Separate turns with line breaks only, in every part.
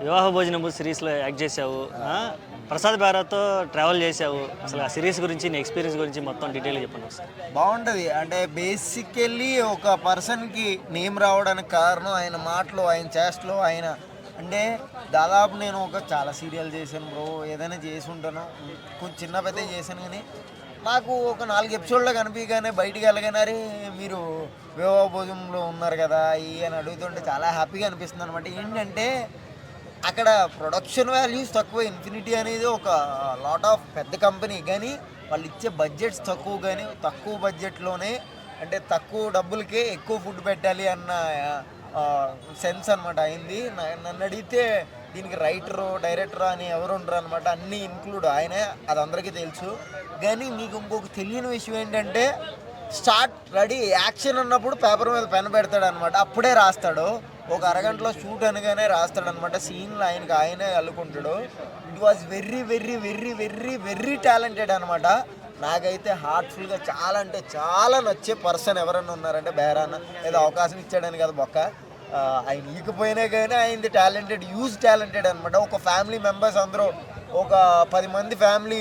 వివాహ భోజనము సిరీస్లో యాక్ట్ చేసావు, ప్రసాద్ బెహ్రాతో ట్రావెల్ చేసావు. అసలు ఆ సిరీస్ గురించి నీ ఎక్స్పీరియన్స్ గురించి మొత్తం డీటెయిల్గా చెప్పండి ఒకసారి.
బాగుంటుంది. అంటే బేసికల్లీ ఒక పర్సన్కి నేమ్ రావడానికి కారణం ఆయన మాటలు, ఆయన చేష్టలు, ఆయన అంటే దాదాపు నేను చాలా సీరియల్ చేశాను బ్రో, ఏదైనా చేసి ఉంటాను, కొంచెం చిన్న పెద్ద చేశాను. కానీ నాకు ఒక 4 ఎపిసోడ్లో కనిపించగానే బయటికి వెళ్ళగానే అరే మీరు వివాహ భోజనంలో ఉన్నారు కదా ఈ అని అడుగుతుంటే చాలా హ్యాపీగా అనిపిస్తుంది అనమాట. ఏంటంటే అక్కడ ప్రొడక్షన్ వాల్యూస్ తక్కువ. ఇన్ఫినిటీ అనేది ఒక లాట్ ఆఫ్ పెద్ద కంపెనీ, కానీ వాళ్ళు ఇచ్చే బడ్జెట్స్ తక్కువ, కానీ తక్కువ బడ్జెట్లోనే అంటే తక్కువ డబ్బులకే ఎక్కువ ఫుడ్ పెట్టాలి అన్న సెన్స్ అనమాట అయింది. నన్ను అడిగితే దీనికి రైటరు డైరెక్టర్ అని ఎవరు ఉండరు అనమాట, అన్నీ ఇన్క్లూడ్ ఆయనే, అది అందరికీ తెలుసు. కానీ మీకు ఇంకొక తెలియని విషయం ఏంటంటే స్టార్ట్ రెడీ యాక్షన్ అన్నప్పుడు పేపర్ మీద పెన్ పెడతాడు అనమాట, అప్పుడే రాస్తాడు. ఒక అరగంటలో షూట్ అనగానే రాస్తాడు అనమాట, సీన్లు ఆయనే అల్లుకుంటాడు. It was very very very very very talented అనమాట. నాకైతే హార్ట్ఫుల్గా చాలా అంటే చాలా నచ్చే పర్సన్ ఎవరన్నా ఉన్నారంటే బెహ్రాన్న. ఏదో అవకాశం ఇచ్చాడని కదా బొక్క, ఆయన ఈకపోయినా కానీ ఆయనది టాలెంటెడ్, టాలెంటెడ్ అనమాట. ఒక ఫ్యామిలీ మెంబర్స్ అందరూ ఒక 10 మంది ఫ్యామిలీ,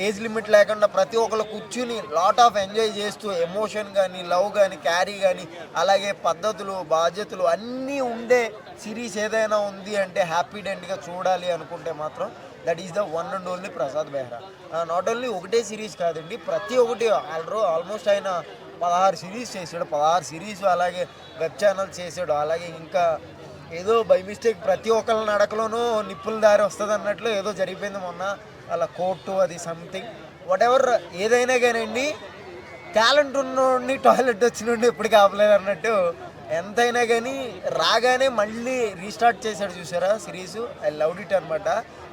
ఏజ్ లిమిట్ లేకుండా ప్రతి ఒక్కరు కూర్చుని లాట్ ఆఫ్ ఎంజాయ్ చేస్తూ ఎమోషన్ కానీ లవ్ కానీ క్యారీ కానీ అలాగే పద్ధతులు బాధ్యతలు అన్నీ ఉండే సిరీస్ ఏదైనా ఉంది అంటే హ్యాపీ డెంట్గా చూడాలి అనుకుంటే మాత్రం that is the one and only Prasad Behra. Not only ఒకటే సిరీస్ కాదండి, ప్రతి ఒక్కటి ఆల్మోస్ట్ ఆయన 16 సిరీస్ చేశాడు. 16 సిరీస్ అలాగే వెబ్ ఛానల్స్ చేశాడు. అలాగే ఇంకా ఏదో బై మిస్టేక్ ప్రతి ఒక్కళ్ళ నడకలోనూ నిప్పుల దారి వస్తుంది అన్నట్లు ఏదో జరిగిపోయింది మొన్న, అలా కోర్టు అది సంథింగ్ వాట్ ఎవర్. ఏదైనా కానివ్వండి, టాలెంట్ ఉన్నోడిని టాయిలెట్ వచ్చినోడిని ఎప్పటికీ ఆపలేదు అన్నట్టు ఎంతైనా కానీ రాగానే మళ్ళీ రీస్టార్ట్ చేశాడు చూసారా సిరీసు. ఐ లవ్డ్ ఇట్ అనమాట.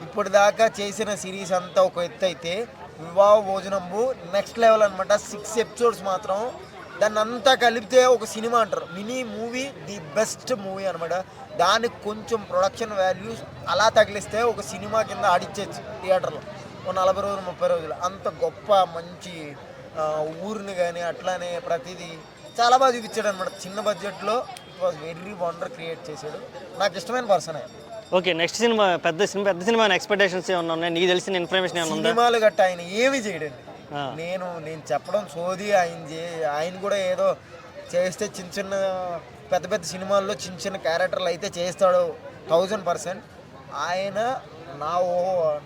ఇప్పుడు దాకా చేసిన సిరీస్ అంతా ఒక ఎత్తు అయితే వివాహ భోజనంబు నెక్స్ట్ లెవెల్ అనమాట. 6 ఎపిసోడ్స్ మాత్రం దాన్ని అంతా కలిపితే ఒక సినిమా అంటారు, mini movie, the best movie అనమాట. దానికి కొంచెం ప్రొడక్షన్ వాల్యూస్ అలా తగిలిస్తే ఒక సినిమా కింద ఆడిచ్చేచ్చు థియేటర్లో ఒక 40 రోజులు 30 రోజులు. అంత గొప్ప మంచి ఊరిని కానీ అట్లానే ప్రతిదీ చాలా బాగా చూపించాడు అనమాట. చిన్న బడ్జెట్లో it was very wonder create చేశాడు. నాకు ఇష్టమైన పర్సన్.
ఓకే, నెక్స్ట్ సినిమా పెద్ద సినిమా ఎక్స్పెక్టేషన్స్ ఏమన్నా ఉన్నాయి? నీకు తెలిసిన ఇన్ఫర్మేషన్ ఏమన్నా ఉందా?
సినిమాలు గట్ట ఆయన ఏమి చేయడండి. నేను చెప్పడం సోది. ఆయన కూడా ఏదో చేస్తే చిన్న పెద్ద సినిమాల్లో చిన్న క్యారెక్టర్లు అయితే చేస్తాడు 1000%. ఆయన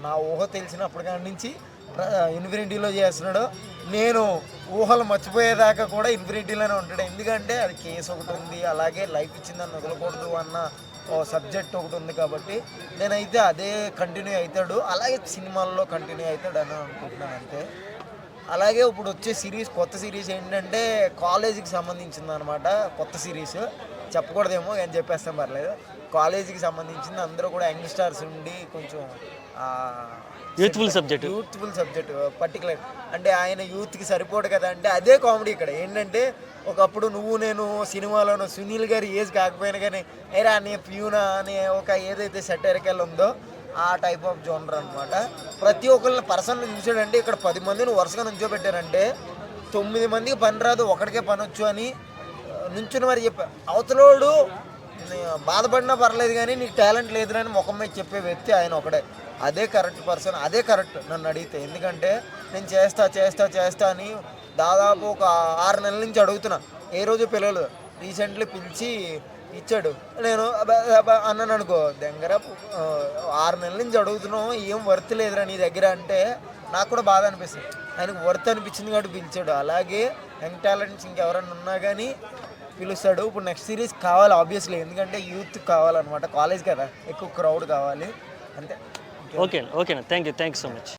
నా ఊహ తెలిసినప్పటి కాడి నుంచి ఇన్ఫినిటీలో చేస్తున్నాడు. నేను ఊహలు మర్చిపోయేదాకా కూడా ఇన్ఫినిటీలోనే ఉంటాడు. ఎందుకంటే అది కేసు ఒకటి ఉంది, అలాగే లైఫ్ ఇచ్చిందని వదలకూడదు అన్న సబ్జెక్ట్ ఒకటి ఉంది. కాబట్టి నేనైతే అదే కంటిన్యూ అవుతాడు, అలాగే సినిమాల్లో కంటిన్యూ అవుతాడు అని అనుకుంటున్నాను అంతే. అలాగే ఇప్పుడు వచ్చే కొత్త సిరీస్ ఏంటంటే కాలేజీకి సంబంధించింది అనమాట. కొత్త సిరీస్ చెప్పకూడదేమో కానీ చెప్పేస్తాం, పర్లేదు. కాలేజీకి సంబంధించింది. అందరూ కూడా యంగ్స్టార్స్ ఉండి కొంచెం
యూత్ఫుల్
సబ్జెక్ట్ పర్టికులర్ అంటే ఆయన యూత్కి సరిపోడు కదా. అంటే అదే కామెడీ ఇక్కడ ఏంటంటే, ఒకప్పుడు నువ్వు నేను సినిమాలోనూ సునీల్ గారి ఏజ్ కాకపోయినా కానీ ఏరా నీ ప్యూనా అనే ఒక ఏదైతే సెటరికల్ ఉందో ఆ టైప్ ఆఫ్ జోనర్ అనమాట. ప్రతి ఒక్కరిని పర్సన్ చూసాడంటే ఇక్కడ 10 మందిని వరుసగా నుంచోబెట్టారంటే 9 మందికి పని రాదు, ఒకడికే పని వచ్చు అని నుంచుని మరి చెప్పారు. అవతలోడు బాధపడినా పర్లేదు కానీ నీకు టాలెంట్ లేదునని ముఖం మీద చెప్పే వ్యక్తి ఆయన ఒకడే. అదే కరెక్ట్ పర్సన్, అదే కరెక్ట్ నన్ను అడిగితే. ఎందుకంటే నేను చేస్తా అని దాదాపు ఒక 6 నెలల నుంచి అడుగుతున్నా. ఏ రోజు పిల్లలు రీసెంట్లీ పిలిచి ఇచ్చాడు. నేను అన్నాను అనుకో, దగ్గర 6 నెలల నుంచి అడుగుతున్నావు, ఏం వర్త్ లేదురా నీ దగ్గర అంటే నాకు కూడా బాధ అనిపిస్తుంది. ఆయనకు వర్త్ అనిపించింది కాబట్టి పిలిచాడు. అలాగే యంగ్ టాలెంట్స్ ఇంకెవరన్నా ఉన్నా కానీ పిలుస్తాడు. ఇప్పుడు నెక్స్ట్ సిరీస్ కావాలి ఆబ్వియస్లీ, ఎందుకంటే యూత్ కావాలన్నమాట. కాలేజ్ కదా, ఎక్కువ క్రౌడ్ కావాలి అంతే.
ఓకేనా, థ్యాంక్ యూ సో మచ్.